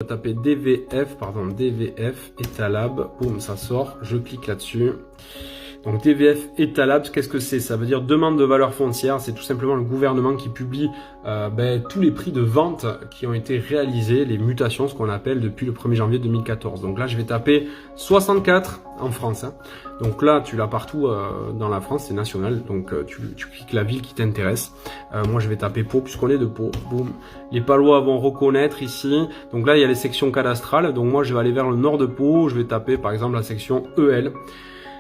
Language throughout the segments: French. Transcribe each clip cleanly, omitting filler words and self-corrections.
taper DVF, pardon, DVF Etalab, boum, ça sort, je clique là-dessus. Donc DVF Etalab, qu'est-ce que c'est? Ça veut dire demande de valeur foncière, c'est tout simplement le gouvernement qui publie tous les prix de vente qui ont été réalisés, les mutations, ce qu'on appelle depuis le 1er janvier 2014. Donc là, je vais taper 64 en France. Hein. Donc là, tu l'as partout dans la France, c'est national, donc tu cliques la ville qui t'intéresse. Moi, je vais taper Pau, puisqu'on est de Pau. Boum. Les Palois vont reconnaître ici. Donc là, il y a les sections cadastrales. Donc moi, je vais aller vers le nord de Pau. Je vais taper, par exemple, la section EL.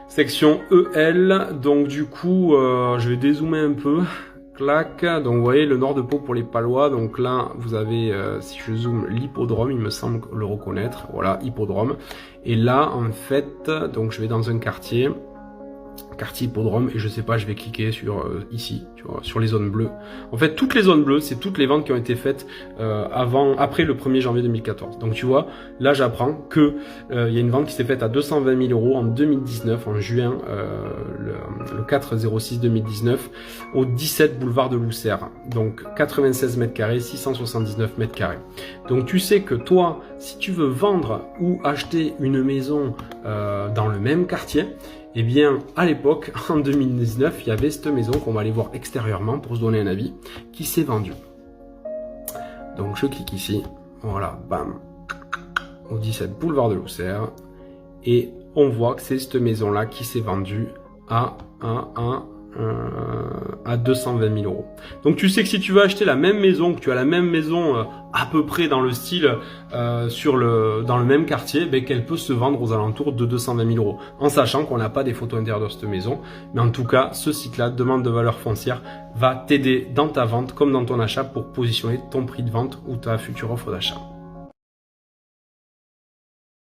Section EL, donc du coup, je vais dézoomer un peu, clac, donc vous voyez le nord de Pau pour les Palois, donc là vous avez, si je zoome, l'hippodrome, il me semble le reconnaître, voilà, hippodrome, et là en fait, donc je vais dans un quartier hippodrome, et je sais pas, je vais cliquer sur ici, tu vois, sur les zones bleues. En fait, toutes les zones bleues, c'est toutes les ventes qui ont été faites après le 1er janvier 2014. Donc tu vois, là j'apprends que il y a une vente qui s'est faite à 220 000 € en 2019, en juin, le 4/06/2019, au 17 boulevard de Lousserre. Donc 96 mètres carrés, 679 mètres carrés. Donc tu sais que toi, si tu veux vendre ou acheter une maison dans le même quartier, eh bien, à l'époque, en 2019, il y avait cette maison qu'on va aller voir extérieurement pour se donner un avis, qui s'est vendue. Donc, je clique ici, voilà, bam, au 17 boulevard de Lousserre, et on voit que c'est cette maison-là qui s'est vendue à 220 000 €. Donc tu sais que si tu veux acheter la même maison, que tu as la même maison à peu près dans le style dans le même quartier, ben, qu'elle peut se vendre aux alentours de 220 000 €. En sachant qu'on n'a pas des photos intérieures de cette maison. Mais en tout cas, ce site-là, demande de valeur foncière, va t'aider dans ta vente comme dans ton achat pour positionner ton prix de vente ou ta future offre d'achat.